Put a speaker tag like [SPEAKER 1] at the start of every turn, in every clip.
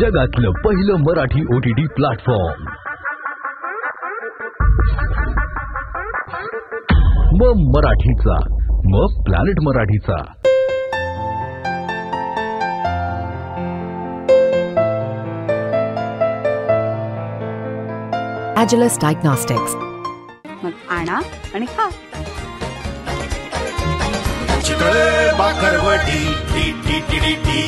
[SPEAKER 1] जगातलं पहिलं Marathi OTT platform मग मराठीचा, मग प्लॅनेट मराठीचा।
[SPEAKER 2] Agilus Diagnostics.
[SPEAKER 3] मग आणा आणि खा।
[SPEAKER 4] Chitale bakarwadi T T T T.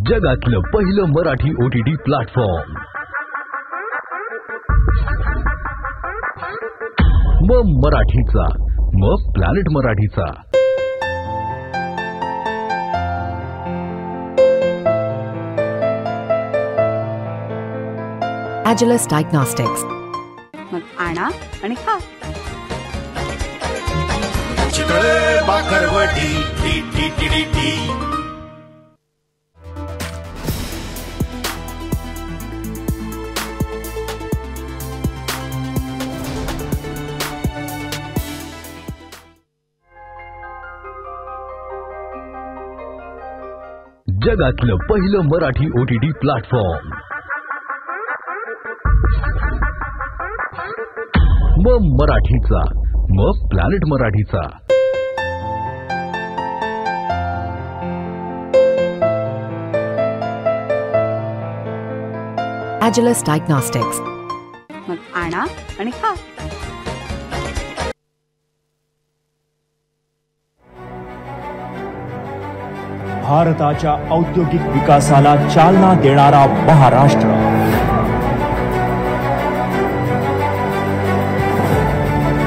[SPEAKER 1] जगातलं पहिलं मराठी OTT प्लॅटफॉर्म मग मराठीचा, मग प्लॅनेट मराठीचा।
[SPEAKER 2] Agilus Diagnostics.
[SPEAKER 3] मग आणा आणि खा।
[SPEAKER 4] Chitale bakarwadi T T T T.
[SPEAKER 1] जगातलं पहिलं मराठी OTT प्लॅटफॉर्म मग मराठीचा, मग प्लॅनेट मराठीचा।
[SPEAKER 2] Agilus Diagnostics.
[SPEAKER 3] मग आणा आणि खा।
[SPEAKER 5] भारताच्या औद्योगिक विकासाला चालना देणारा महाराष्ट्र,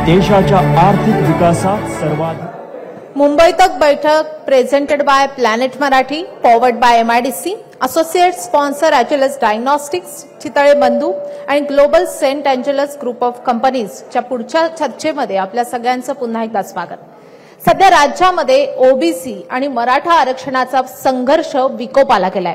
[SPEAKER 5] देशाच्या आर्थिक विकासात सर्वाधिक।
[SPEAKER 6] Mumbai Tak Baithak presented by Planet Marathi, forward by MIDC, associate sponsor Agilus Diagnostics, Chitale Bandhu आणि Global Saint Angelus Group of कंपनीजच्या पुढच्या चर्चेमध्ये आपल्या सगळ्यांचं पुन्हा एकदा स्वागत। सध्या राज्यामध्ये OBC आणि मराठा आरक्षणाचा संघर्ष विकोपाला गेलाय।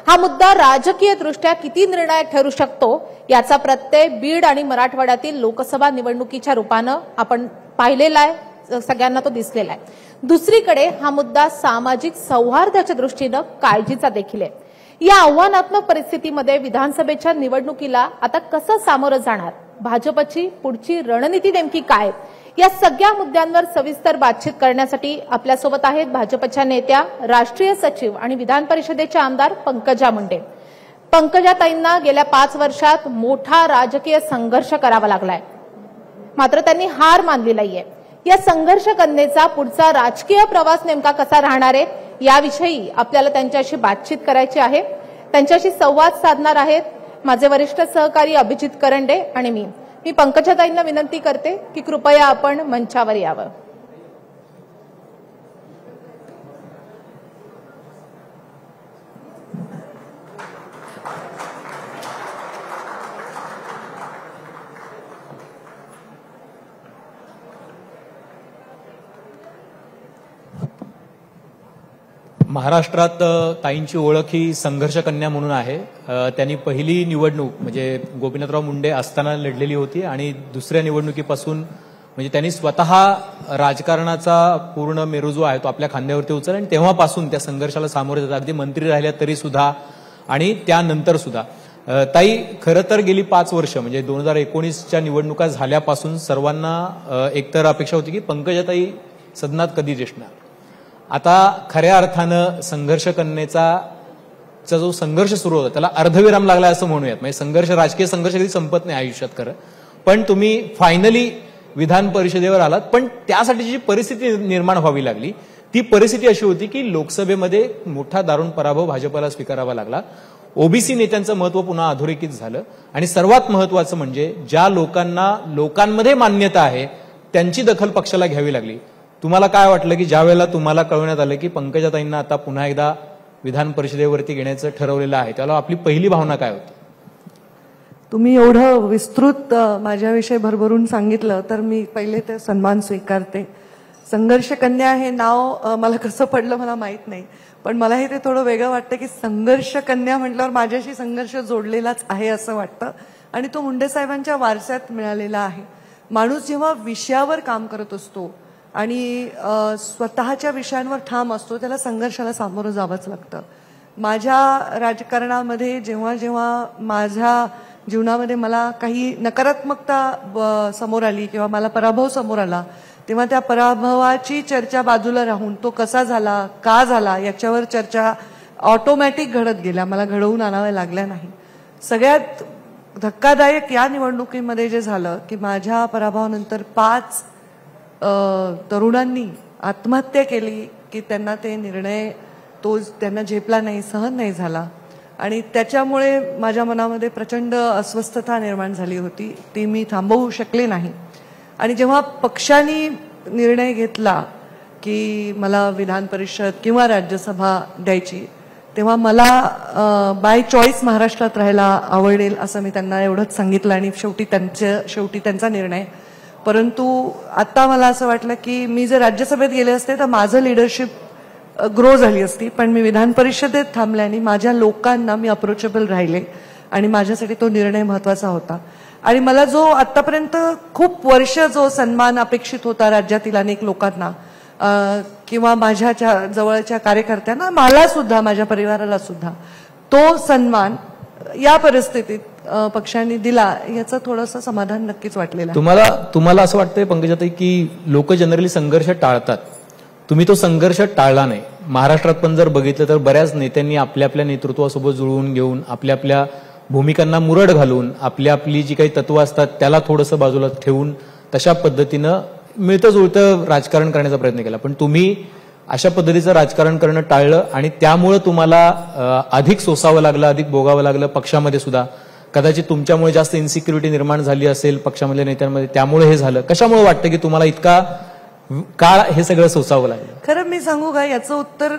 [SPEAKER 6] हा मुद्दा राजकीय दृष्ट्या किती निर्णायक ठरू शकतो याचा प्रत्यय बीड आणि मराठवाड्यातील लोकसभा निवडणुकीच्या रूपानं आपण पाहिलेला आहे, सगळ्यांना तो दिसलेला आहे। दुसरीकडे हा मुद्दा सामाजिक सौहार्दाच्या दृष्टीनं काळजीचा देखील आहे। या आव्हानात्मक परिस्थितीमध्ये विधानसभेच्या निवडणुकीला आता कसं सामोरं जाणार, भाजपची पुढची रणनीती नेमकी काय, या सगळ्या मुद्द्यांवर सविस्तर बातचीत करण्यासाठी आपल्यासोबत आहेत भाजपच्या नेत्या, राष्ट्रीय सचिव आणि विधान परिषदेचे आमदार पंकजा मुंडे। पंकजाताईंना गेल्या 5 वर्षात मोठा राजकीय संघर्ष करावा लागलाय, मात्र त्यांनी हार मानली नाहीये। या संघर्ष कन्येचा पुढचा राजकीय प्रवास नेमका कसा राहणार आहे याविषयी आपल्याला त्यांच्याशी बातचीत करायची आहे। त्यांच्याशी संवाद साधणार आहेत माझे वरिष्ठ सहकारी अभिजित करंडे आणि मी पंकजाताईंना विनंती करते की कृपया आपण मंचावर यावं।
[SPEAKER 5] महाराष्ट्रात ताईंची ओळख ही संघर्ष कन्या म्हणून आहे। त्यांनी पहिली निवडणूक म्हणजे गोपीनाथराव मुंडे असताना लढलेली होती आणि दुसऱ्या निवडणुकीपासून म्हणजे त्यांनी स्वतः राजकारणाचा पूर्ण मेरू जो आहे तो आपल्या खांद्यावरती उचलला आणि तेव्हापासून त्या संघर्षाला सामोरे जातात, अगदी मंत्री राहिल्या तरी सुद्धा आणि त्यानंतर सुद्धा। ताई खरं तर गेली 5 वर्ष म्हणजे 2019च्या निवडणुका झाल्यापासून सर्वांना एकतर अपेक्षा होती की पंकजाताई सदनात कधी दिसणार। आता खऱ्या अर्थानं संघर्ष कन्येचा जो संघर्ष सुरू होता त्याला अर्धविराम लागला असं म्हणूयात। म्हणजे संघर्ष, राजकीय संघर्ष कधी संपत नाही आयुष्यात खरं, पण तुम्ही फायनली विधान परिषदेवर आलात। पण त्यासाठी जी परिस्थिती निर्माण व्हावी लागली ती परिस्थिती अशी होती की लोकसभेमध्ये मोठा दारुण पराभव भाजपला स्वीकारावा लागला। OBC नेत्यांचं महत्व पुन्हा अधोरेखित झालं आणि सर्वात महत्वाचं म्हणजे ज्या लोकांना लोकांमध्ये मान्यता आहे त्यांची दखल पक्षाला घ्यावी लागली। तुम्हाला काय वाटलं की ज्या वेळेला तुम्हाला कळवण्यात आलं की पंकजाताईंना आता पुन्हा एकदा विधान परिषदेवरती घेण्याचं ठरवलेलं आहे त्याला आपली पहिली भावना काय होती?
[SPEAKER 7] तुम्ही एवढं विस्तृत माझ्याविषयी भरभरून सांगितलं तर मी पहिले ते सन्मान स्वीकारते। संघर्ष कन्या हे नाव मला कसं पडलं मला माहित नाही, पण मला हे ते थोडं वेगळं वाटतं की संघर्ष कन्या म्हटल्यावर माझ्याशी संघर्ष जोडलेलाच आहे असं वाटतं आणि तो मुंडे साहेबांच्या वारसात मिळालेला आहे. माणूस जेव्हा विषयावर काम करत असतो आणि स्वतःच्या विषयांवर ठाम असतो त्याला संघर्षाला सामोरं जावंच लागतं. माझ्या राजकारणामध्ये जेव्हा जेव्हा माझ्या जीवनामध्ये मला काही नकारात्मकता समोर आली किंवा मला पराभव समोर आला तेव्हा त्या पराभवाची चर्चा बाजूला राहून तो कसा झाला, का झाला याच्यावर चर्चा ऑटोमॅटिक घडत गेल्या, मला घडवून आणाव्या लागल्या नाही. सगळ्यात धक्कादायक या निवडणुकीमध्ये जे झालं की माझ्या पराभवानंतर 5 तरुणांनी आत्महत्या केली की त्यांना ते निर्णय तो त्यांना झेपला नाही, सहन नाही झाला आणि त्याच्यामुळे माझ्या मनामध्ये प्रचंड अस्वस्थता निर्माण झाली होती. ती मी थांबवू शकले नाही. आणि जेव्हा पक्षाने निर्णय घेतला की मला विधान परिषद किंवा राज्यसभा द्यायची तेव्हा मला बाय चॉईस महाराष्ट्रात राहायला आवडेल असं मी त्यांना एवढंच सांगितलं आणि शेवटी त्यांचा निर्णय. परंतु आता मला असं वाटलं की मी जर राज्यसभेत गेले असते तर माझं लिडरशिप ग्रो झाली असती, पण मी विधान परिषदेत थांबल्याने माझ्या लोकांना मी अप्रोचेबल राहिले आणि माझ्यासाठी तो निर्णय महत्वाचा होता. आणि मला जो आतापर्यंत खूप वर्ष जो सन्मान अपेक्षित होता राज्यातील अनेक लोकांना किंवा माझ्या जवळच्या कार्यकर्त्यांना, मला सुद्धा माझ्या परिवाराला सुद्धा तो सन्मान या परिस्थितीत पक्षाने दिला याचं थोडंसं समाधान नक्कीच वाटलेलं आहे.
[SPEAKER 5] तुम्हाला असं वाटतंय पंकजाताई की लोक जनरली संघर्ष टाळतात, तुम्ही तो संघर्ष टाळला नाही. महाराष्ट्रात पण जर बघितलं तर बऱ्याच नेत्यांनी आपल्या आपल्या नेतृत्वासोबत जुळवून घेऊन आपल्या आपल्या भूमिकांना मुरड घालून आपली जी काही तत्व असतात त्याला थोडंसं बाजूला ठेवून तशा पद्धतीनं मिळतं जुळतं राजकारण करण्याचा प्रयत्न केला. पण तुम्ही अशा पद्धतीचं राजकारण करणं टाळलं आणि त्यामुळे तुम्हाला अधिक सोसावं लागलं, अधिक भोगावं लागलं. पक्षामध्ये सुद्धा कदाचित तुमच्यामुळे जास्त इन्सिक्युरिटी निर्माण झाली असेल पक्षामधल्या नेत्यांमध्ये, त्यामुळे हे झालं. कशामुळे वाटतं की तुम्हाला इतका काळ हे सगळं सोसावं लागलं?
[SPEAKER 7] खरं मी सांगू का, याचं उत्तर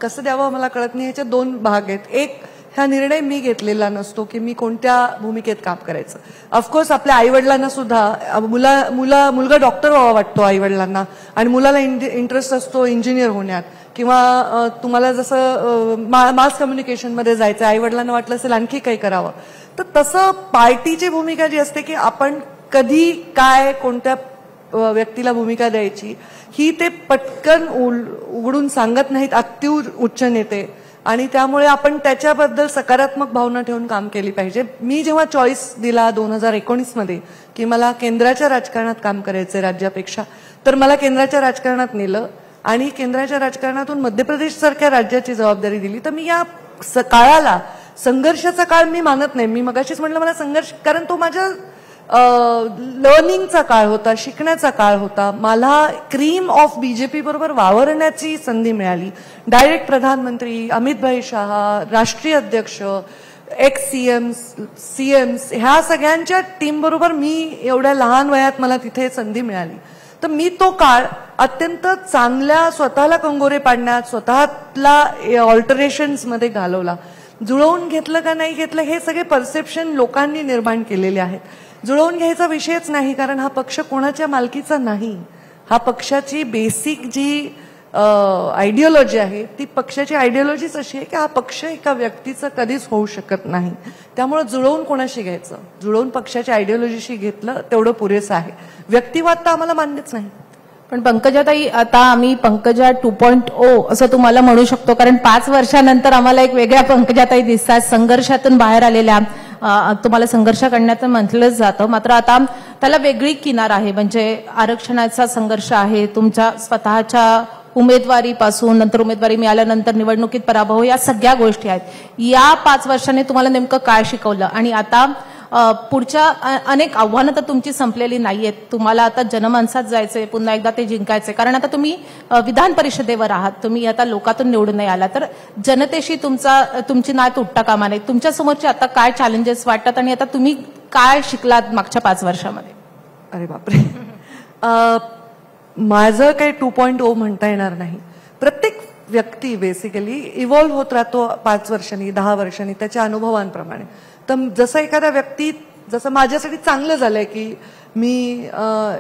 [SPEAKER 7] कसं द्यावं मला कळत नाही. ह्याचे 2 भाग आहेत. एक, हा निर्णय मी घेतलेला नसतो की मी कोणत्या भूमिकेत काम करायचं. ऑफकोर्स आपल्या आईवडिलांना सुद्धा मुलगा डॉक्टर व्हावा वाटतो आईवडिलांना आणि मुलाला इंटरेस्ट असतो इंजिनियर होण्यात किंवा तुम्हाला जसं मास कम्युनिकेशनमध्ये जायचं, आईवडिलांना वाटलं असेल आणखी काही करावं. तर तसं पार्टीची भूमिका जी असते की आपण कधी काय कोणत्या व्यक्तीला भूमिका द्यायची ही ते पटकन उघडून सांगत नाहीत उच्च नेते आणि त्यामुळे आपण त्याच्याबद्दल सकारात्मक भावना ठेवून काम केली पाहिजे. मी जेव्हा चॉईस दिला 2019 मध्ये की मला केंद्राच्या राजकारणात काम करायचंय राज्यापेक्षा, तर मला केंद्राच्या राजकारणात नेलं आणि केंद्राच्या राजकारणातून मध्य प्रदेश सारख्या राज्याची जबाबदारी दिली. तर मी या काळाला संघर्षाचा काळ मी मानत नाही. मी मगाशीच म्हटलं मला संघर्ष, कारण तो माझ्या लर्निंगचा काळ होता, शिकण्याचा काळ होता. मला क्रीम ऑफ बीजेपी बरोबर वावरण्याची संधी मिळाली. डायरेक्ट प्रधानमंत्री, अमितभाई शहा, राष्ट्रीय अध्यक्ष, सीएम्स ह्या सगळ्यांच्या टीम बरोबर मी एवढ्या लहान वयात मला तिथे संधी मिळाली. तर मी तो काळ अत्यंत चांगल्या स्वतःला कंगोरे पाडण्यात, स्वतःला ऑल्टरेशन्स मध्ये घालवला. जुळवून घेतलं का नाही घेतलं हे सगळे परसेप्शन लोकांनी निर्माण केलेले आहेत. जुळवून घ्यायचा विषयच नाही, कारण हा पक्ष कोणाच्या मालकीचा नाही. हा पक्षाची बेसिक जी आयडिओलॉजी आहे ती पक्षाची आयडिओलॉजीच अशी आहे की हा पक्ष एका व्यक्तीचं कधीच होऊ शकत नाही. त्यामुळे जुळवून कोणाशी घ्यायचं, जुळवून पक्षाच्या आयडिओलॉजीशी घेतलं तेवढं पुरेसं आहे. व्यक्तिवाद तर आम्हाला मान्यच नाही.
[SPEAKER 6] पण पंकजाताई, आता आम्ही पंकजा 2.0 असं तुम्हाला म्हणू शकतो, कारण 5 वर्षानंतर आम्हाला एक वेगळ्या पंकजाताई दिसतात, संघर्षातून बाहेर आलेल्या. तुम्हाला संघर्ष करण्याचं म्हटलंच जातं, मात्र आता त्याला वेगळी किनार आहे. म्हणजे आरक्षणाचा संघर्ष आहे, तुमच्या स्वतःच्या उमेदवारीपासून, नंतर उमेदवारी मिळाल्यानंतर निवडणुकीत पराभव, या सगळ्या गोष्टी आहेत. या 5 वर्षांनी तुम्हाला नेमकं काय शिकवलं? आणि आता पुढच्या अनेक आव्हानं तर तुमची संपलेली नाहीयेत. तुम्हाला आता जनमानसात जायचंय, पुन्हा एकदा ते जिंकायचंय, कारण आता तुम्ही विधान परिषदेवर आहात. तुम्ही आता लोकातून निवडून नाही आला, तर जनतेशी तुमची नाळ तुटता कामा नये. तुमच्या समोरचे आता काय चॅलेंजेस वाटतात आणि आता तुम्ही काय शिकलात मागच्या 5 वर्षामध्ये?
[SPEAKER 7] अरे बापरे, माझं काही 2.0 म्हणता येणार नाही. प्रत्येक व्यक्ती बेसिकली इव्हॉल्व्ह होत राहतो 5 वर्षांनी, 10 वर्षांनी त्याच्या अनुभवांप्रमाणे. तर जसं एखाद्या व्यक्ती, जसं माझ्यासाठी चांगलं झालंय की मी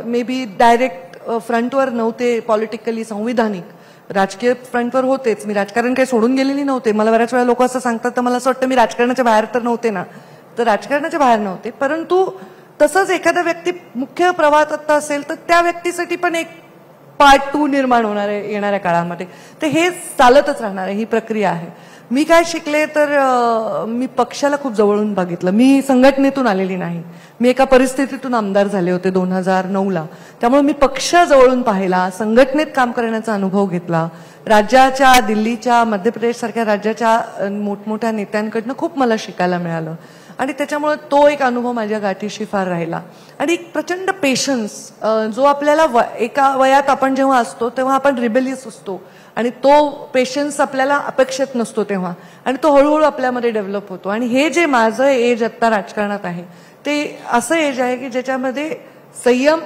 [SPEAKER 7] मे बी डायरेक्ट फ्रंटवर नव्हते, पॉलिटिकली संविधानिक राजकीय फ्रंटवर होतेच. मी राजकारण काही सोडून गेलेली नव्हते. मला बऱ्याच वेळा लोक असं सांगतात, तर मला असं वाटतं मी राजकारणाच्या बाहेर तर नव्हते ना, तर राजकारणाच्या बाहेर नव्हते. परंतु तसंच एखादा व्यक्ती मुख्य प्रवाहात आता असेल तर त्या व्यक्तीसाठी पण एक पार्ट 2 निर्माण होणार आहे येणाऱ्या काळामध्ये. तर हे चालतच राहणार आहे, ही प्रक्रिया आहे. मी काय शिकले तर मी पक्षाला खूप जवळून बघितलं. मी संघटनेतून आलेली नाही. मी एका परिस्थितीतून आमदार झाले होते 2009ला. त्यामुळे मी पक्ष जवळून पाहिला, संघटनेत काम करण्याचा अनुभव घेतला. राज्याच्या, दिल्लीच्या, मध्य प्रदेश सारख्या राज्याच्या मोठमोठ्या नेत्यांकडनं खूप मला शिकायला मिळालं आणि त्याच्यामुळे तो एक अनुभव माझ्या गाठीशी फार राहिला. आणि एक प्रचंड पेशन्स जो आपल्याला एका वयात आपण जेव्हा असतो तेव्हा आपण रिबेलियस असतो आणि तो पेशन्स आपल्याला अपेक्षित नसतो तेव्हा, आणि तो हळूहळू आपल्यामध्ये डेव्हलप होतो. आणि हे जे माझं एज आत्ता राजकारणात आहे ते असं एज आहे की ज्याच्यामध्ये संयम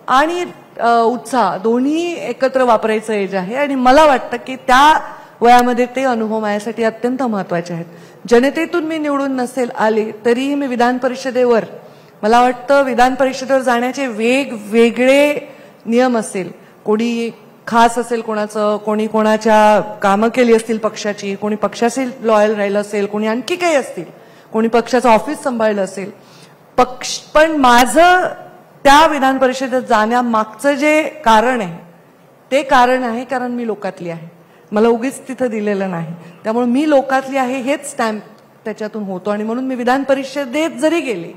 [SPEAKER 7] आणि उत्साह दोन्ही एकत्र वापरायचं एज आहे. आणि मला वाटतं की त्या वयामध्ये ते अनुभव माझ्यासाठी अत्यंत महत्वाचे आहेत. जनतेतून मी निवडून नसेल आले तरीही मी विधान परिषदेवर, मला वाटतं विधान परिषदेवर जाण्याचे वेगवेगळे नियम असेल. कोणी खास असेल कोणाचं, कोणी कोणाच्या कामं केली असतील पक्षाची, कोणी पक्षाशी लॉयल राहिलं असेल, कोणी आणखी काही असतील, कोणी पक्षाचं ऑफिस सांभाळलं असेल. पण माझं त्या विधान परिषदेत जाण्यामागचं जे कारण आहे ते कारण आहे कारण मी लोकातली आहे. मला उगीच तिथं दिलेलं नाही. त्यामुळे मी लोकातली आहे हेच स्टॅम्प त्याच्यातून होतो. आणि म्हणून मी विधान परिषदेत जरी गेले,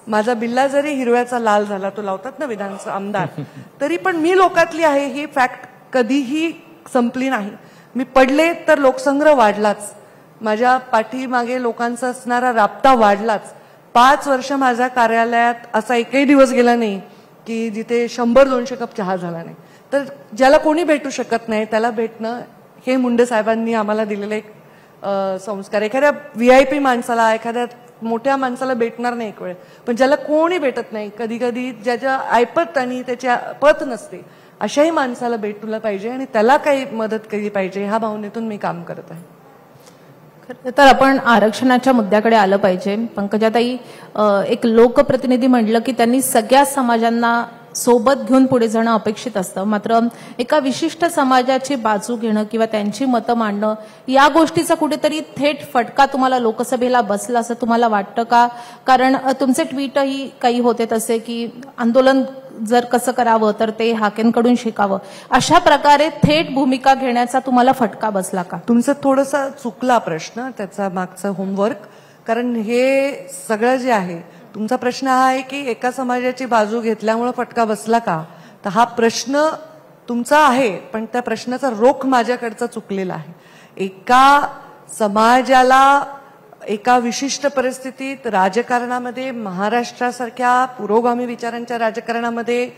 [SPEAKER 7] माझा बिल्ला जरी हिरव्याचा लाल झाला, तो लावतात ना विधानसभा आमदार, तरी पण मी लोकातली आहे ही फॅक्ट कधीही संपली नाही. मी पडले तर लोकसंग्रह वाढलाच, माझ्या पाठीमागे लोकांचा असणारा राबता वाढलाच. 5 वर्ष माझ्या कार्यालयात असा एकही दिवस गेला नाही की जिथे 100-200 कप चहा झाला नाही. तर ज्याला कोणी भेटू शकत नाही त्याला भेटणं हे मुंडे साहेबांनी आम्हाला दिलेलं एक संस्कार. एखाद्या VIP माणसाला, एखाद्या मोठ्या माणसाला भेटणार नाही एक वेळ, पण ज्याला कोणी भेटत नाही, कधी कधी ज्याच्या ऐपत आणि त्याच्या पत नसते, अशाही माणसाला भेटूला पाहिजे आणि त्याला काही मदत केली पाहिजे, ह्या भावनेतून मी काम करत आहे.
[SPEAKER 6] तर आपण आरक्षणाच्या मुद्द्याकडे आलं पाहिजे. पंकजाताई, एक लोकप्रतिनिधी म्हटलं की त्यांनी सगळ्या समाजांना सोबत घेऊन पुढे जाणं अपेक्षित असतं. मात्र एका विशिष्ट समाजाची बाजू घेणं किंवा त्यांची मतं मांडणं या गोष्टीचा कुठेतरी थेट फटका तुम्हाला लोकसभेला बसला असं तुम्हाला वाटतं का? कारण तुमचे ट्विटही काही होते तसे की आंदोलन जर कसं करावं तर ते हाकेंकडून शिकावं, अशा प्रकारे थेट भूमिका घेण्याचा तुम्हाला फटका बसला का?
[SPEAKER 7] तुमचं थोडासा चुकला प्रश्न, त्याचा मागचं होमवर्क. कारण हे सगळं जे आहे, तुमचा प्रश्न हा आहे की एका समाजाची बाजू घेतल्यामुळे फटका बसला का, तर हा प्रश्न तुमचा आहे पण त्या प्रश्नाचा रोख माझ्याकडचा चुकलेला आहे. एका समाजाला एका विशिष्ट परिस्थितीत राजकारणामध्ये, महाराष्ट्रासारख्या पुरोगामी विचारांच्या राजकारणामध्ये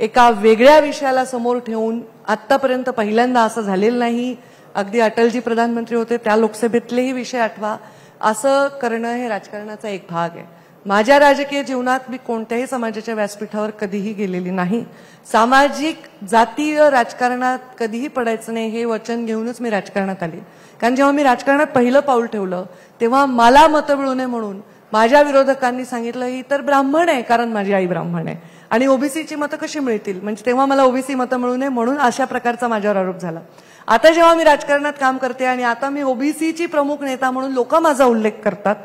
[SPEAKER 7] एका वेगळ्या विषयाला समोर ठेवून, आतापर्यंत पहिल्यांदा असं झालेलं नाही, अगदी अटलजी प्रधानमंत्री होते त्या लोकसभेतलेही विषय आठवा, असं करणं हे राजकारणाचा एक भाग आहे. माझ्या राजकीय जीवनात मी कोणत्याही समाजाच्या व्यासपीठावर कधीही गेलेली नाही. सामाजिक जातीय राजकारणात कधीही पडायचं नाही हे वचन घेऊनच मी राजकारणात आली. कारण जेव्हा मी राजकारणात पहिलं पाऊल ठेवलं तेव्हा मला मतं मिळू नये म्हणून माझ्या विरोधकांनी सांगितलं ही तर ब्राह्मण आहे कारण माझी आई ब्राह्मण आहे आणि ओबीसीची मतं कशी मिळतील, म्हणजे तेव्हा मला ओबीसी मतं मिळू नये म्हणून अशा प्रकारचा माझ्यावर आरोप झाला. आता जेव्हा मी राजकारणात काम करते आणि आता मी ओबीसीची प्रमुख नेता म्हणून लोक माझा उल्लेख करतात,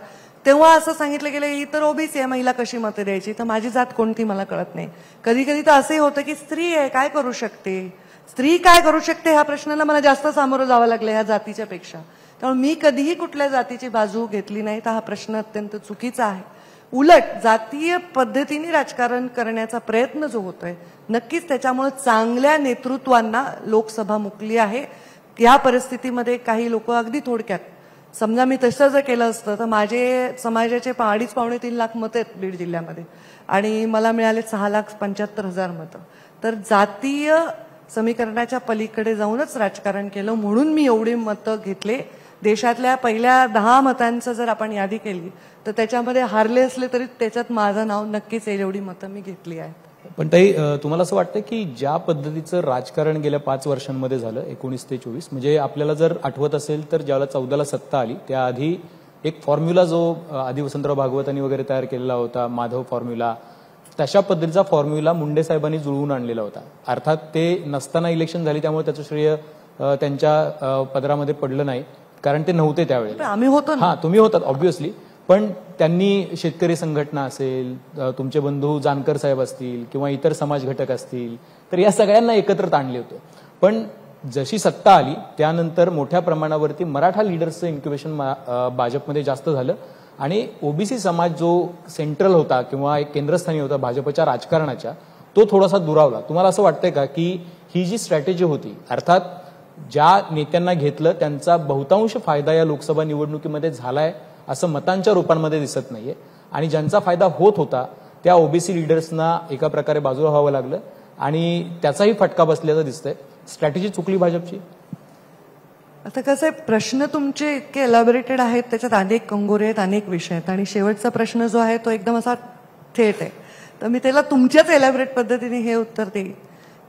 [SPEAKER 7] तेव्हा असं सांगितलं गेलं ही तर ओबीसी आहे, महिला कशी मतं द्यायची, तर माझी जात कोणती मला कळत नाही. कधी कधी तर असंही होतं की स्त्री आहे काय करू शकते, स्त्री काय करू शकते ह्या प्रश्नाला मला जास्त सामोरं जावं लागलं ह्या जातीच्या पेक्षा. त्यामुळे मी कधीही कुठल्या जातीची बाजू घेतली नाही, तर हा प्रश्न अत्यंत चुकीचा आहे. उलट जातीय पद्धतीने राजकारण करण्याचा प्रयत्न जो होतोय नक्कीच त्याच्यामुळे चांगल्या नेतृत्वांना लोकसभा मुकली आहे. या परिस्थितीमध्ये काही लोक अगदी थोडक्यात, समजा मी तसं जर केलं असतं तर माझे समाजाचे 2.5-3 लाख मतं आहेत बीड जिल्ह्यामध्ये आणि मला मिळाले 6,75,000 मतं. तर जातीय समीकरणाच्या पलीकडे जाऊनच राजकारण केलं म्हणून मी एवढी मतं घेतले. देशातल्या पहिल्या 10 मतांचं जर आपण यादी केली तर त्याच्यामध्ये हारले असले तरी त्याच्यात माझं नाव नक्कीच येईल, एवढी मतं मी घेतली आहेत.
[SPEAKER 5] पण ताई, तुम्हाला असं वाटतं की ज्या पद्धतीचं राजकारण गेल्या 5 वर्षांमध्ये झालं 19 ते 24, म्हणजे आपल्याला जर आठवत असेल तर ज्यावेळेला 14ला सत्ता आली त्याआधी एक फॉर्म्युला जो आधी वसंतराव भागवतांनी वगैरे तयार केलेला होता, माधव फॉर्म्युला, तशा पद्धतीचा फॉर्म्युला मुंडे साहेबांनी जुळवून आणलेला होता. अर्थात ते नसताना इलेक्शन झाली त्यामुळे त्याचं श्रेय त्यांच्या पदरामध्ये पडलं नाही, कारण ते नव्हते त्यावेळेला.
[SPEAKER 7] आम्ही होतो ना.
[SPEAKER 5] हा, तुम्ही होतात ऑब्व्हियसली, पण त्यांनी शेतकरी संघटना असेल, तुमचे बंधू जानकर साहेब असतील किंवा इतर समाज घटक असतील, तर या सगळ्यांना एकत्र आणले होते. पण जशी सत्ता आली त्यानंतर मोठ्या प्रमाणावरती मराठा लीडर्सचं इन्क्युबेशन भाजपमध्ये जास्त झालं आणि ओबीसी समाज जो सेंट्रल होता किंवा एक केंद्रस्थानी होता भाजपच्या राजकारणाच्या, तो थोडासा दुरावला. तुम्हाला असं वाटतंय का की ही जी स्ट्रॅटेजी होती, अर्थात ज्या नेत्यांना घेतलं त्यांचा बहुतांश फायदा या लोकसभा निवडणुकीमध्ये झालाय असं मतांच्या रूपांमध्ये दिसत नाहीये, आणि ज्यांचा फायदा होत होता त्या ओबीसी लिडर्सना एका प्रकारे बाजूला व्हावं लागलं आणि त्याचाही फटका बसल्याचं दिसतंय. स्ट्रॅटेजी चुकली भाजपची?
[SPEAKER 7] आता कसं आहे, प्रश्न तुमचे इतके एलॅबोरेटेड आहेत, त्याच्यात अनेक कंगोरे आहेत, अनेक विषय आहेत, आणि शेवटचा प्रश्न जो आहे तो एकदम असा थेट आहे. तर मी त्याला तुमच्याच एलॅबोरेट पद्धतीने हे उत्तर देईन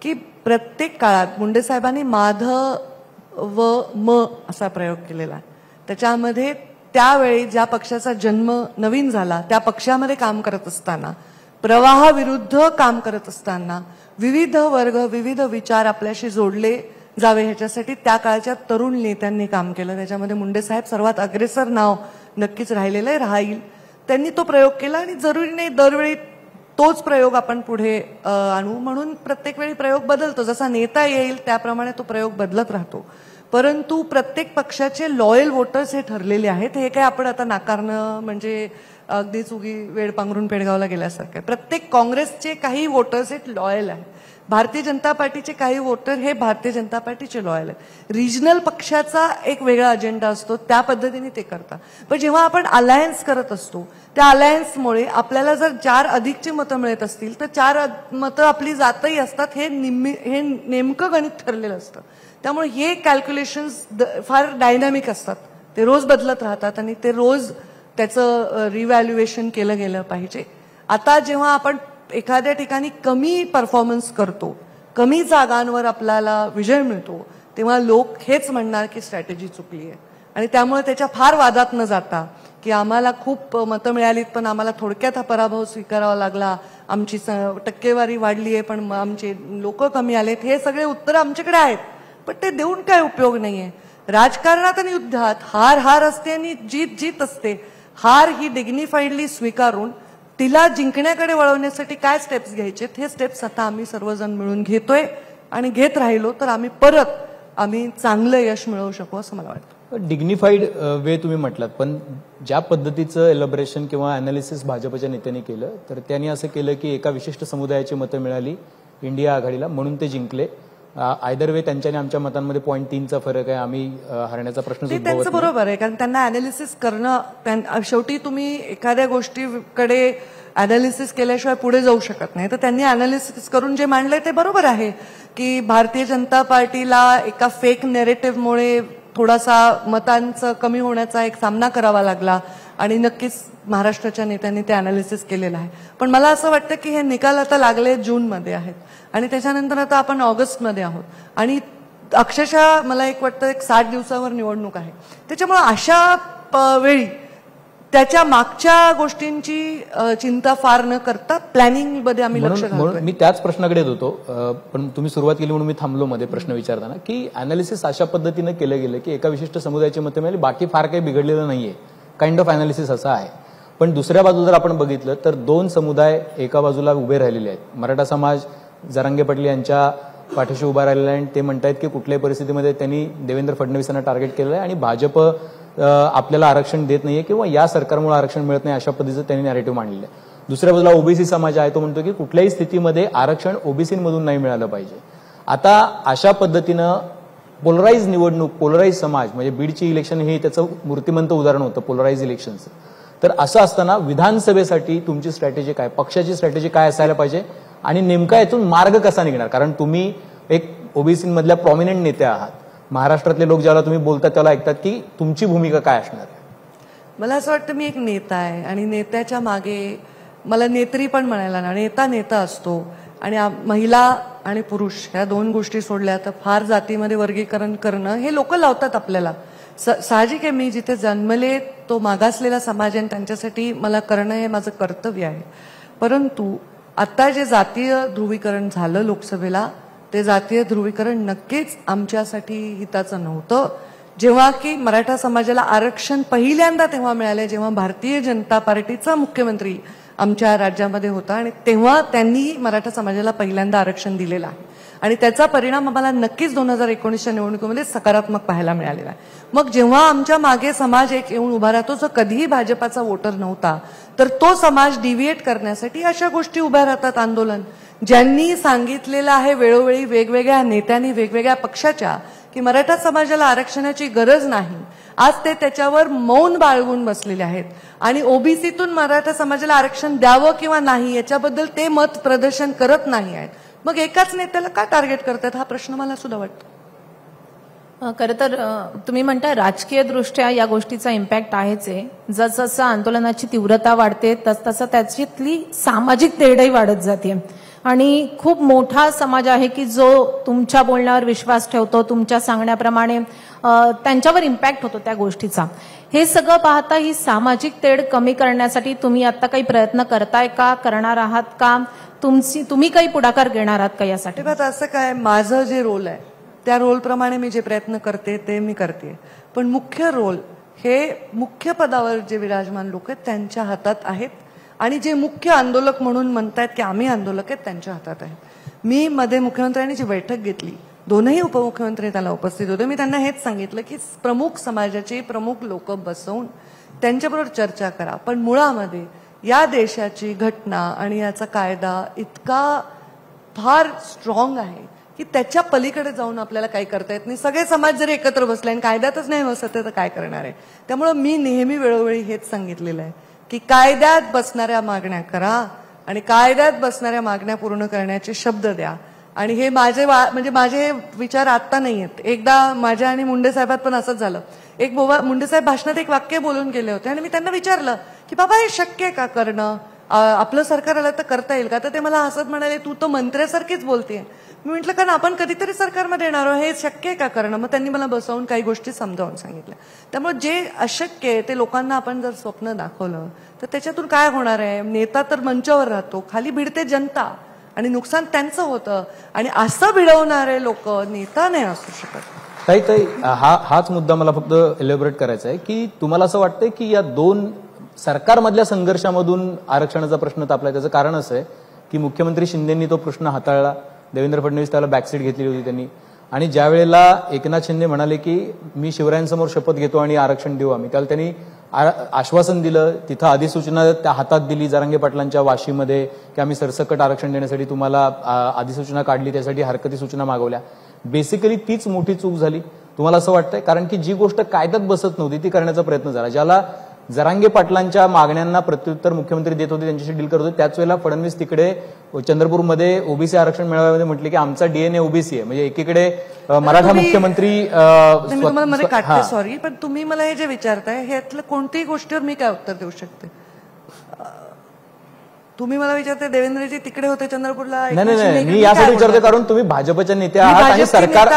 [SPEAKER 7] की प्रत्येक काळात मुंडे साहेबांनी माधव व म असा प्रयोग केलेला आहे. त्याच्यामध्ये त्यावेळी ज्या पक्षाचा जन्म नवीन झाला त्या पक्षामध्ये काम करत असताना, प्रवाहाविरुद्ध काम करत असताना, विविध वर्ग विविध विचार आपल्याशी जोडले जावे ह्याच्यासाठी त्या काळच्या तरुण नेत्यांनी काम केलं. त्याच्यामध्ये मुंडे साहेब सर्वात अग्रेसर नाव नक्कीच राहिलेलं आहे, राहील. त्यांनी तो प्रयोग केला आणि जरुरी नाही दरवेळी तोच प्रयोग आपण पुढे आणू, म्हणून प्रत्येक वेळी प्रयोग बदलतो. जसा नेता येईल त्याप्रमाणे तो प्रयोग बदलत राहतो. परंतु प्रत्येक पक्षाचे लॉयल वोटर्स हे ठरलेले आहेत. हे काय आपण आता नाकारणं म्हणजे अगदीच उगी वेळ पांघरून पेडगावला गेल्यासारखं. प्रत्येक काँग्रेसचे काही वोटर्स हे लॉयल आहेत, भारतीय जनता पार्टीचे काही वोटर हे भारतीय जनता पार्टीचे लॉयल आहेत. रिजनल पक्षाचा एक वेगळा अजेंडा असतो, त्या पद्धतीने ते करतात. पण जेव्हा आपण अलायन्स करत असतो त्या अलायन्समुळे आपल्याला जर 4 अधिकची मतं मिळत असतील तर 4 मतं आपली जातही असतात, हे नेमकं गणित ठरलेलं असतं. त्यामुळे हे कॅल्क्युलेशन्स फार डायनॅमिक असतात, ते रोज बदलत राहतात आणि ते रोज त्याचं रिव्हॅल्युएशन केलं गेलं पाहिजे. आता जेव्हा आपण एखाद्या ठिकाणी कमी परफॉर्मन्स करतो, कमी जागांवर आपल्याला विजय मिळतो, तेव्हा लोक हेच म्हणणार की स्ट्रॅटेजी चुकली आहे. आणि त्यामुळे त्याच्या फार वादात न जाता की आम्हाला खूप मतं मिळालीत पण आम्हाला थोडक्यात हा पराभव स्वीकारावा लागला, आमची टक्केवारी वाढली आहे पण आमचे लोक कमी आलेत, हे सगळे उत्तर आमच्याकडे आहेत, पण ते देऊन काय उपयोग नाहीये. राजकारणात आणि युद्धात हार हार असते आणि जीत जीत असते. हार ही डिग्निफाईडली स्वीकारून तिला जिंकण्याकडे वळवण्यासाठी काय स्टेप्स घ्यायचे हे स्टेप्स आता आम्ही सर्वजण मिळून घेतोय आणि घेत राहिलो तर आम्ही चांगलं यश मिळवू शकू असं मला वाटतं.
[SPEAKER 5] डिग्निफाईड वे तुम्ही म्हटलात, पण ज्या पद्धतीचं एलॅबोरेशन किंवा अनालिसिस भाजपच्या नेत्यांनी केलं तर त्यांनी असं केलं की एका विशिष्ट समुदायाची मतं मिळाली इंडिया आघाडीला म्हणून ते जिंकले. आयदर वे त्यांच्या आणि आमच्या मतांमध्ये 0.3चा फरक आहे, आम्ही हरण्याचा प्रश्न
[SPEAKER 7] त्यांचं बरोबर आहे, कारण त्यांना अनालिसिस करणं, शेवटी तुम्ही एखाद्या गोष्टीकडे अनालिसिस केल्याशिवाय पुढे जाऊ शकत नाही. तर त्यांनी अनालिसिस करून जे मांडलंय ते बरोबर आहे की भारतीय जनता पार्टीला एका फेक नेरेटिव्हमुळे थोडासा मतांचं कमी होण्याचा एक सामना करावा लागला आणि नक्कीच महाराष्ट्राच्या नेत्यांनी ते अनालिसिस केलेलं आहे. पण मला असं वाटतं की हे निकाल आता लागले जूनमध्ये आहेत आणि त्याच्यानंतर आता आपण ऑगस्टमध्ये आहोत आणि अक्षरशः मला एक वाटतं 60 दिवसावर निवडणूक आहे. त्याच्यामुळे अशा वेळी त्याच्या मागच्या गोष्टींची चिंता फार न करता प्लॅनिंग मध्ये आम्ही लक्ष घालतोय.
[SPEAKER 5] मी त्याच प्रश्नाकडे येत होतो, पण तुम्ही सुरुवात केली म्हणून मी थांबलो मध्ये प्रश्न विचारताना की अनालिसिस अशा पद्धतीनं केलं गेलं की एका विशिष्ट समुदायाची मतं मिळाली, बाकी फार काही बिघडलेलं नाहीये, काइंड ऑफ अनालिसिस असं आहे. पण दुसऱ्या बाजूला जर आपण बघितलं तर 2 समुदाय एका बाजूला उभे राहिलेले आहेत. मराठा समाज जरांगे पाटील यांच्या पाठीशी उभा राहिलेला आहे आणि ते म्हणतायत की कुठल्याही परिस्थितीमध्ये त्यांनी देवेंद्र फडणवीसांना टार्गेट केलेलं आहे आणि भाजप आपल्याला आरक्षण देत नाहीये किंवा या सरकारमुळे आरक्षण मिळत नाही अशा पद्धतीचं त्यांनी नॅरेटिव्ह मांडलेलं आहे. दुसऱ्या बाजूला ओबीसी समाज आहे, तो म्हणतो की कुठल्याही स्थितीमध्ये आरक्षण ओबीसीमधून नाही मिळालं पाहिजे. आता अशा पद्धतीनं पोलराइज निवडणूक, पोलराइज समाज म्हणजे बीडची इलेक्शन हे त्याचं मूर्तिमंत उदाहरण होतं पोलराइज इलेक्शनचं. तर असं असताना विधानसभेसाठी तुमची स्ट्रॅटेजी काय, पक्षाची स्ट्रॅटेजी काय असायला पाहिजे आणि नेमका यातून मार्ग कसा निघणार? कारण तुम्ही एक ओबीसी मधल्या प्रॉमिनंट नेते आहात, महाराष्ट्रातले लोक ज्याला तुम्ही बोलतात त्याला ऐकतात की तुमची भूमिका काय असणार?
[SPEAKER 7] मला असं वाटतं मी एक नेता आहे आणि नेत्याच्या मागे मला नेत्री पण म्हणायला ना, नेता असतो आणि महिला आणि पुरुष ह्या 2 गोष्टी सोडल्या तर फार जातीमध्ये वर्गीकरण करणं हे लोक लावतात आपल्याला. साहजिक आहे, मी जिथे जन्मले तो मागासलेला समाज आहे त्यांच्यासाठी मला करणं हे माझं कर्तव्य आहे. परंतु आता जे जातीय ध्रुवीकरण झालं लोकसभेला, ते जातीय ध्रुवीकरण नक्कीच आमच्यासाठी हिताचं नव्हतं. जेव्हा की मराठा समाजाला आरक्षण पहिल्यांदा तेव्हा मिळाले जेव्हा भारतीय जनता पार्टीचा मुख्यमंत्री आमच्या राज्यामध्ये होता आणि तेव्हा त्यांनी मराठा समाजाला पहिल्यांदा आरक्षण दिलेलं आहे आणि त्याचा परिणाम आम्हाला नक्कीच 2019च्या निवडणुकीमध्ये सकारात्मक पाहायला मिळालेला आहे. मग जेव्हा आमच्या मागे समाज एक येऊन उभा राहतो जो कधीही भाजपाचा वोटर नव्हता, तर तो समाज डिव्हिएट करण्यासाठी अशा गोष्टी उभ्या राहतात. आंदोलन ज्यांनी सांगितलेलं आहे वेळोवेळी वेगवेगळ्या नेत्यांनी वेगवेगळ्या पक्षाच्या की मराठा समाजाला आरक्षणाची गरज नाही, आज ते त्याच्यावर मौन बाळगून बसलेले आहेत आणि ओबीसीतून मराठा समाजाला आरक्षण द्यावं किंवा नाही याच्याबद्दल ते मत प्रदर्शन करत नाही आहेत. मग एकाच नेत्याला का टार्गेट करतात हा प्रश्न मला सुद्धा वाटतो.
[SPEAKER 6] खरं तर तुम्ही म्हणता राजकीय दृष्ट्या या गोष्टीचा इम्पॅक्ट आहेच आहे. जसजसं आंदोलनाची तीव्रता वाढते तसतसं त्याच्यातली सामाजिक तेढही वाढत जाते आणि खूप मोठा समाज आहे की जो तुमच्या बोलण्यावर विश्वास ठेवतो, तुमच्या सांगण्याप्रमाणे त्यांच्यावर इम्पॅक्ट होतो त्या गोष्टीचा. हे सगळं पाहता ही सामाजिक तेढ कमी करण्यासाठी तुम्ही आता काही प्रयत्न करताय का, करणार आहात का, तुम्ही काही पुढाकार घेणार आहात का यासाठी?
[SPEAKER 7] असं काय, माझं जे रोल आहे त्या रोलप्रमाणे मी जे प्रयत्न करते ते मी करते, पण मुख्य रोल हे मुख्य पदावर जे विराजमान लोक आहेत त्यांच्या हातात आहेत आणि जे मुख्य आंदोलक म्हणून म्हणतात की आम्ही आंदोलक आहेत त्यांच्या हातात आहेत. मी मध्ये मुख्यमंत्र्यांनी जी बैठक घेतली, दोनही उपमुख्यमंत्री त्याला उपस्थित होते, मी त्यांना हेच सांगितलं की प्रमुख समाजाचे प्रमुख लोक बसवून त्यांच्याबरोबर चर्चा करा, पण मुळामध्ये या देशाची घटना आणि याचा कायदा इतका फार स्ट्रॉंग आहे की त्याच्या पलीकडे जाऊन आपल्याला काही करता येत नाही. सगळे समाज जरी एकत्र बसले आणि कायद्यातच नाही बसत तर काय करणार आहे. त्यामुळे मी नेहमी वेळोवेळी हेच सांगितलेलं आहे की कायद्यात बसणाऱ्या मागण्या करा आणि कायद्यात बसणाऱ्या मागण्या पूर्ण करण्याचे शब्द द्या. आणि हे माझे विचार आता नाही आहेत. एकदा माझ्या आणि मुंडे साहेबात पण असंच झालं. मुंडे साहेब भाषणात एक वाक्य बोलून गेले होते आणि मी त्यांना विचारलं की बाबा हे शक्य आहे का करणं, आपलं सरकार आलं तर करता येईल का, तर ते मला हसत म्हणाले तू तर मंत्र्यासारखीच बोलतेय. मी म्हटलं कारण आपण कधीतरी सरकारमध्ये येणार आहोत, हे शक्य आहे का करणं. मग त्यांनी मला बसवून काही गोष्टी समजावून सांगितल्या. त्यामुळे जे अशक्य आहे ते लोकांना आपण जर स्वप्न दाखवलं तर त्याच्यातून काय होणार आहे. नेता तर मंचावर राहतो, खाली भिडते जनता आणि नुकसान त्यांचं होतं आणि असं भिडवणारे लोक नेता नाही असू शकत.
[SPEAKER 5] ताई हाच मुद्दा मला फक्त एलिबरेट करायचा आहे की तुम्हाला असं वाटतंय की या दोन सरकारमधल्या संघर्षामधून आरक्षणाचा प्रश्न तापलाय. त्याचं कारण असं आहे की मुख्यमंत्री शिंदेंनी तो प्रश्न हाताळला, देवेंद्र फडणवीस त्याला बॅकसीट घेतली होती त्यांनी, आणि ज्या वेळेला एकनाथ शिंदे म्हणाले की मी शिवरायांसमोर शपथ घेतो आणि आरक्षण देऊ आम्ही, त्याला त्यांनी आश्वासन दिलं. तिथं अधिसूचना त्या हातात दिली जरांगे पाटलांच्या वाशीमध्ये की आम्ही सरसकट आरक्षण देण्यासाठी तुम्हाला अधिसूचना काढली, त्यासाठी हरकती सूचना मागवल्या. बेसिकली तीच मोठी चूक झाली तुम्हाला असं वाटतंय, कारण की जी गोष्ट कायद्यात बसत नव्हती ती करण्याचा प्रयत्न झाला. ज्याला जरांगे पाटलांच्या मागण्यांना प्रत्युत्तर मुख्यमंत्री देत होते, त्यांच्याशी डील करत होते, त्याच वेळेला फडणवीस तिकडे चंद्रपूरमध्ये ओबीसी आरक्षण मेळाव्यामध्ये म्हटले की आमचा डीएनए ओबीसी आहे. म्हणजे एकीकडे मराठा मुख्यमंत्री
[SPEAKER 7] सॉरी, पण तुम्ही मला हे जे विचारताय ह्यातलं कोणत्याही गोष्टीवर मी काय उत्तर देऊ शकते. तुम्ही मला विचारते देवेंद्रजी तिकडे होते चंद्रपूरला.
[SPEAKER 5] नाही, मी यासाठी विचारते कारण तुम्ही भाजपच्या नेते आहात आणि सरकार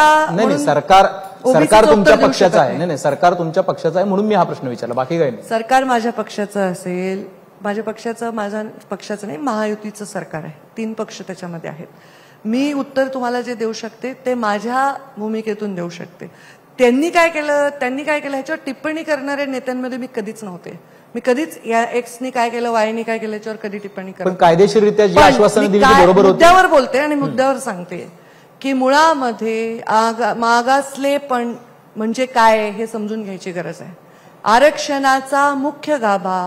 [SPEAKER 5] सरकार तुमच्या पक्षाचं आहे. नाही, सरकार तुमच्या पक्षाचं आहे म्हणून मी हा प्रश्न विचारला, बाकी काही नाही.
[SPEAKER 7] सरकार माझ्या पक्षाचं असेल, माझ्या पक्षाचं नाही, महायुतीचं सरकार आहे, 3 पक्ष त्याच्यामध्ये आहेत. मी उत्तर तुम्हाला जे देऊ शकते ते माझ्या भूमिकेतून देऊ शकते. त्यांनी काय केलं ह्याच्यावर टिप्पणी करणाऱ्या नेत्यांमध्ये मी कधीच नव्हते. मी कधीच या एक्सनी काय केलं, वायनी काय केलं याच्यावर कधी टिप्पणी करत.
[SPEAKER 5] पण कायदेशीररित्या जी आश्वासनं दिली बरोबर होती.
[SPEAKER 7] मुद्द्यावर बोलते आणि मुद्द्यावर सांगते की मुळामध्ये मागासलेपण म्हणजे काय हे समजून घ्यायची गरज आहे. आरक्षणाचा मुख्य गाभा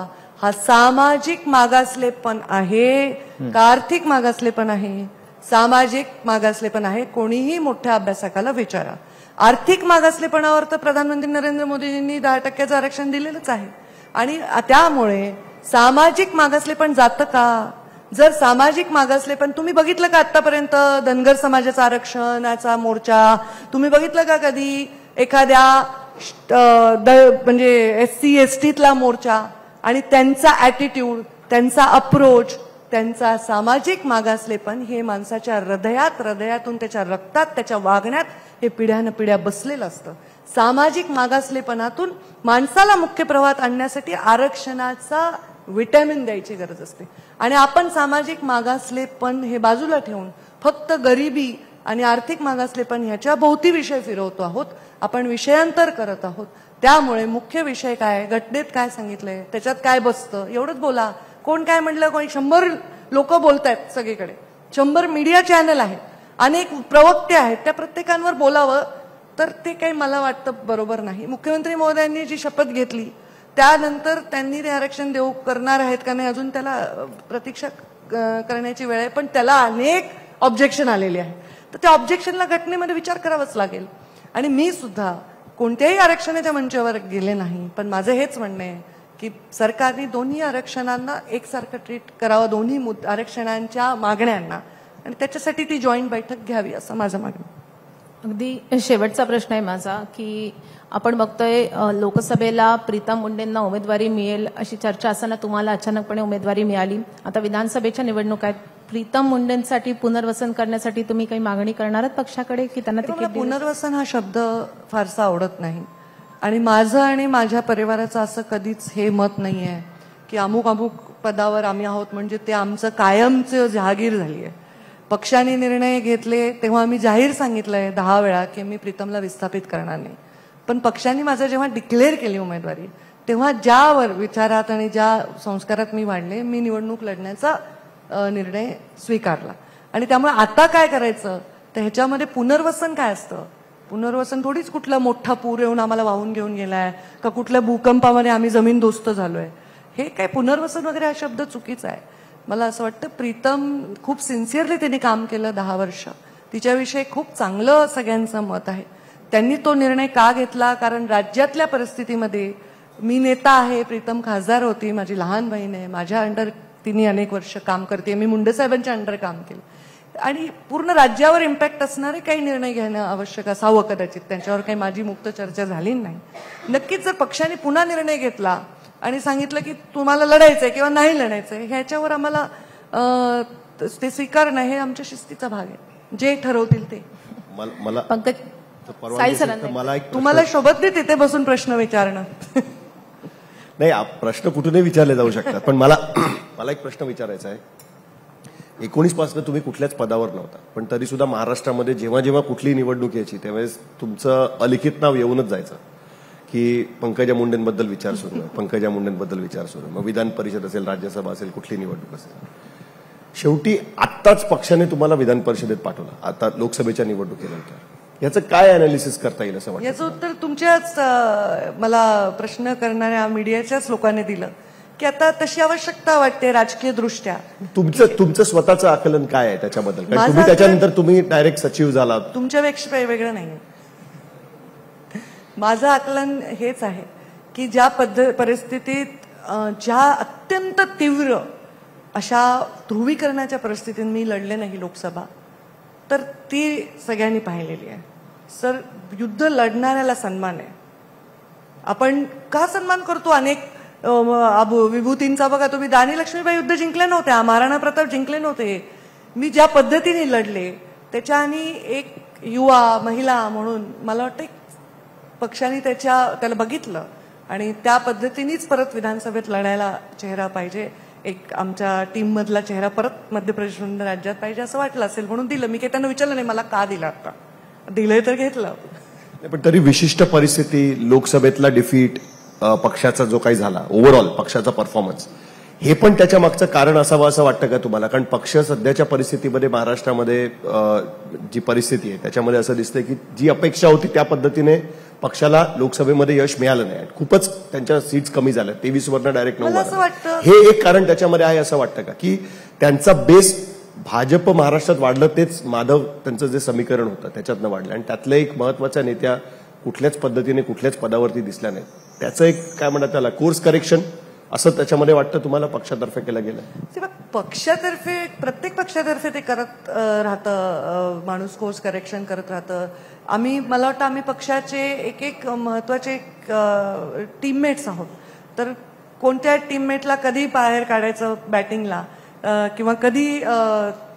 [SPEAKER 7] हा सामाजिक मागासलेपण आहे का आर्थिक मागासलेपण आहे? सामाजिक मागासलेपण आहे. कोणीही मोठ्या अभ्यासकाला विचारा. आर्थिक मागासलेपणावर तर प्रधानमंत्री नरेंद्र मोदींनी 10% आरक्षण दिलेलंच आहे आणि त्यामुळे सामाजिक मागासलेपण जातं का? जर सामाजिक मागासलेपण तुम्ही बघितलं का आतापर्यंत धनगर समाजाचा आरक्षणाचा मोर्चा तुम्ही बघितलं का कधी? एखाद्या म्हणजे SC STतला मोर्चा आणि त्यांचा ऍटिट्यूड, त्यांचा अप्रोच, त्यांचा सामाजिक मागासलेपण हे माणसाच्या हृदयातून त्याच्या रक्तात, त्याच्या वागण्यात हे पिढ्यानपिढ्या बसलेलं असतं. सामाजिक मागासलेपणातून माणसाला मुख्य प्रवाहात आणण्यासाठी आरक्षणाचा विटॅमिन द्यायची गरज असते. आणि आपण सामाजिक मागासलेपण हे बाजूला ठेवून फक्त गरिबी आणि आर्थिक मागासलेपण ह्याच्या भोवती विषय फिरवतो आहोत. आपण विषयांतर करत आहोत. त्यामुळे मुख्य विषय काय, घटनेत काय सांगितलंय, त्याच्यात काय बसतं एवढंच बोला. कोण काय म्हटलं, कोणी 100 लोक बोलतायत सगळीकडे, 100 मीडिया चॅनल आहेत, अनेक प्रवक्ते आहेत, त्या प्रत्येकांवर बोलावं तर ते काही मला वाटतं बरोबर नाही. मुख्यमंत्री महोदयांनी जी शपथ घेतली त्यानंतर त्यांनी ते आरक्षण देऊ करणार आहेत का नाही अजून त्याला प्रतीक्षा करण्याची वेळ आहे. पण त्याला अनेक ऑब्जेक्शन आलेले आहे. तर त्या ऑब्जेक्शनला घटनेमध्ये विचार करावाच लागेल. आणि मी सुद्धा कोणत्याही आरक्षणाच्या मंचावर गेले नाही, पण माझं हेच म्हणणं आहे की सरकारने दोन्ही आरक्षणांना एकसारखं ट्रीट करावं, दोन्ही आरक्षणांच्या मागण्यांना, आणि त्याच्यासाठी ती जॉईंट बैठक घ्यावी असं माझं मागणं.
[SPEAKER 6] अगदी शेवटचा प्रश्न आहे माझा की आपण बघतोय लोकसभेला प्रीतम मुंडेंना उमेदवारी मिळेल अशी चर्चा असताना तुम्हाला अचानकपणे उमेदवारी मिळाली. आता विधानसभेच्या निवडणूक आहेत. प्रीतम मुंडेंसाठी पुनर्वसन करण्यासाठी तुम्ही काही मागणी करणार आहात पक्षाकडे की त्यांना तिकीट?
[SPEAKER 7] पुनर्वसन हा शब्द फारसा आवडत नाही आणि माझं आणि माझ्या परिवाराचं असं कधीच हे मत नाही आहे की अमुक अमुक पदावर आम्ही आहोत म्हणजे ते आमचं कायमचं जहागीर झाली आहे. पक्षाने निर्णय घेतले तेव्हा आम्ही जाहीर सांगितलंय 10 वेळा की मी प्रीतमला विस्थापित करणार नाही. पण पक्षाने माझं जेव्हा डिक्लेअर केली उमेदवारी तेव्हा ज्यावर विचारात आणि ज्या संस्कारात मी वाढले, मी निवडणूक लढण्याचा निर्णय स्वीकारला. आणि त्यामुळे आता काय करायचं तर ह्याच्यामध्ये पुनर्वसन काय असतं? पुनर्वसन थोडीच कुठला मोठा पूर येऊन आम्हाला वाहून घेऊन गेलाय का कुठल्या भूकंपामध्ये आम्ही जमीनदोस्त झालोय. हे काय पुनर्वसन वगैरे हा शब्द चुकीचा आहे. मला असं वाटतं प्रीतम खूप सिन्सिअरली त्यांनी काम केलं 10 वर्ष. तिच्याविषयी खूप चांगलं सगळ्यांचं मत आहे. त्यांनी तो निर्णय का घेतला? कारण राज्यातल्या परिस्थितीमध्ये मी नेता आहे, प्रीतम खासदार होती, माझी लहान बहीण आहे, माझ्या अंडर तिने अनेक वर्ष काम करते, मी मुंडे साहेबांच्या अंडर काम केलं आणि पूर्ण राज्यावर इम्पॅक्ट असणारे काही निर्णय घेणं आवश्यक असावं कदाचित. त्यांच्यावर काही माझी मुक्त चर्चा झाली नाही. नक्कीच जर पक्षाने पुन्हा निर्णय घेतला आणि सांगितलं की तुम्हाला लढायचंय किंवा नाही लढायचंय ह्याच्यावर आम्हाला ते स्वीकारणं हे आमच्या शिस्तीचा भाग आहे. जे ठरवतील ते.
[SPEAKER 8] मला
[SPEAKER 6] पंकज
[SPEAKER 8] मला एक
[SPEAKER 7] तुम्हाला शोभत नाही तिथे बसून प्रश्न विचारणं.
[SPEAKER 8] नाही, प्रश्न कुठूनही विचारले जाऊ शकतात, पण मला एक प्रश्न विचारायचा आहे. 19 पासून तुम्ही कुठल्याच पदावर नव्हता, पण तरी सुद्धा महाराष्ट्रामध्ये जेव्हा जेव्हा कुठली निवडणूक यायची त्यावेळेस तुमचं अलिखित नाव येऊनच जायचं की पंकजा मुंडेंबद्दल विचार सुरू आहे, पंकजा मुंडेंबद्दल विचार सुरू आहे. मग विधान परिषद असेल, राज्यसभा असेल, कुठली निवडणूक असेल. शेवटी आत्ताच पक्षाने तुम्हाला विधान परिषदेत पाठवलं, आता लोकसभेच्या निवडणुकीनंतर. याचं काय अनालिसिस करता येईल असं वाटतं?
[SPEAKER 7] याचं उत्तर तुमच्याच मला प्रश्न करणाऱ्या मीडियाच्याच लोकांनी दिलं की आता तशी आवश्यकता वाटते राजकीय दृष्ट्या.
[SPEAKER 8] तुमचं स्वतःचं आकलन काय आहे त्याच्याबद्दल? कारण तुम्ही त्याच्यानंतर तुम्ही डायरेक्ट सचिव झालात.
[SPEAKER 7] तुमच्यापेक्षा काही वेगळं नाही. माझं आकलन हेच आहे की ज्या परिस्थितीत ज्या अत्यंत तीव्र अशा ध्रुवीकरणाच्या परिस्थितीत मी लढले नाही लोकसभा, तर ती सगळ्यांनी पाहिलेली आहे. सर, युद्ध लढणाऱ्याला सन्मान आहे. आपण का सन्मान करतो अनेक विभूतींचा? बघा, तुम्ही दानी लक्ष्मीबाई युद्ध जिंकले नव्हते, महाराणा प्रताप जिंकले नव्हते. मी ज्या पद्धतीने लढले त्याच्याने एक युवा महिला म्हणून मला वाटतं पक्षाने त्याला बघितलं आणि त्या पद्धतीनेच परत विधानसभेत लढायला चेहरा पाहिजे. एक आमच्या टीम मधला चेहरा परत मध्य प्रदेश राज्यात पाहिजे असं वाटलं असेल म्हणून दिलं. मी काही त्यांना विचारलं नाही मला का दिलं, आता दिलंय तर घेतलं.
[SPEAKER 8] पण तरी विशिष्ट परिस्थिती, लोकसभेतला डिफीट, पक्षाचा जो काही झाला, ओव्हरऑल पक्षाचा परफॉर्मन्स, हे पण त्याच्या मागचं कारण असावं असं वाटतं का तुम्हाला? कारण पक्ष सध्याच्या परिस्थितीमध्ये, महाराष्ट्रामध्ये जी परिस्थिती आहे त्याच्यामध्ये असं दिसतंय की जी अपेक्षा होती त्या पद्धतीने पक्षाला लोकसभेमध्ये यश मिळालं नाही. खूपच त्यांच्या सीट्स कमी झाल्या, 23 वरनं डायरेक्ट 9 झाल्या. हे एक कारण त्याच्यामध्ये आहे असं वाटतं का की त्यांचा बेस भाजप महाराष्ट्रात वाढलं, तेच माधव त्यांचं जे समीकरण होतं त्याच्यातनं वाढलं आणि त्यातल्या एक महत्वाच्या नेत्या कुठल्याच पद्धतीने कुठल्याच पदावरती दिसल्या नाहीत. त्याचं एक काय म्हणतात त्याला कोर्स करेक्शन असं त्याच्यामध्ये वाटतं तुम्हाला पक्षातर्फे केलं गेलं?
[SPEAKER 7] पक्षातर्फे, प्रत्येक पक्षातर्फे ते करत राहतं माणूस, कोर्स करेक्शन करत राहतं. मला वाटतं आम्ही पक्षाचे एक महत्वाचे टीममेट्स आहोत. तर कोणत्या टीममेटला कधी बाहेर काढायचं बॅटिंगला किंवा कधी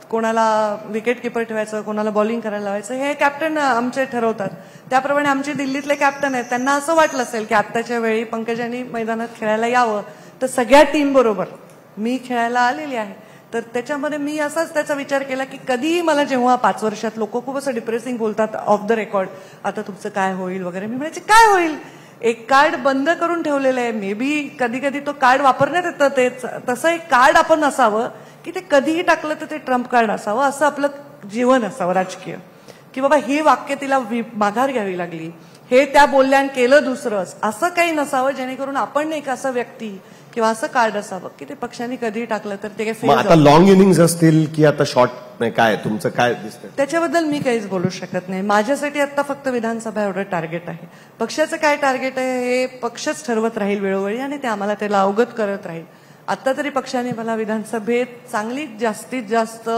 [SPEAKER 7] कोणाला विकेट किपर ठेवायचं, कोणाला बॉलिंग करायला लावायचं, हे कॅप्टन आमचे ठरवतात. त्याप्रमाणे आमचे दिल्लीतले कॅप्टन आहेत, त्यांना असं वाटलं असेल की आत्ताच्या वेळी पंकजांनी मैदानात खेळायला यावं तर सगळ्या टीम बरोबर मी खेळायला आलेली आहे. तर त्याच्यामध्ये मी असाच त्याचा विचार केला की कधीही मला जेव्हा 5 वर्षात लोक खूप असं डिप्रेसिंग बोलतात ऑफ द रेकॉर्ड, आता तुमचं काय होईल वगैरे, मी म्हणायचे काय होईल, एक कार्ड बंद करून ठेवलेलं आहे, मे बी कधी कधी तो कार्ड वापरण्यात येतं, ते तसं एक कार्ड आपण असावं की ते कधीही टाकलं तर ते ट्रम्प कार्ड असावं, असं आपलं जीवन असावं राजकीय, की बाबा हे वाक्य तिला माघार घ्यावी लागली, हे त्या बोलल्यान केलं दुसरं, असं काही नसावं जेणेकरून आपण एक असं व्यक्ती किंवा असं कार्ड असावं की ते पक्षाने कधीही टाकलं तर ते
[SPEAKER 8] मग आता लॉंग इनिंग्स असतील की आता शॉर्ट, नाही काय तुमचं काय दिसतंय
[SPEAKER 7] त्याच्याबद्दल मी काहीच बोलू शकत नाही. माझ्यासाठी आता फक्त विधानसभा एवढं टार्गेट आहे. पक्षाचं काय टार्गेट आहे हे पक्षच ठरवत राहील वेळोवेळी आणि ते आम्हाला त्याला अवगत करत राहील. आता तरी पक्षाने मला विधानसभेत चांगली जास्तीत जास्त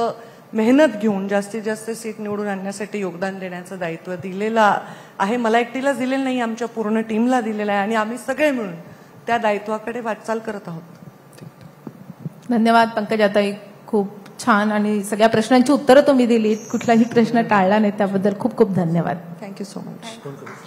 [SPEAKER 7] मेहनत घेऊन जास्तीत जास्त सीट निवडून आणण्यासाठी योगदान देण्याचं दायित्व दिलेलं आहे. मला एकटीलाच दिलेलं नाही, आमच्या पूर्ण टीमला दिलेलं आहे आणि आम्ही सगळे मिळून त्या दायित्वाकडे वाटचाल करत आहोत.
[SPEAKER 6] धन्यवाद पंकजाताई, खूप छान आणि सगळ्या प्रश्नांची उत्तरं तुम्ही दिलीत, कुठलाही प्रश्न टाळला नाही, त्याबद्दल खूप खूप धन्यवाद.
[SPEAKER 7] Thank you so much.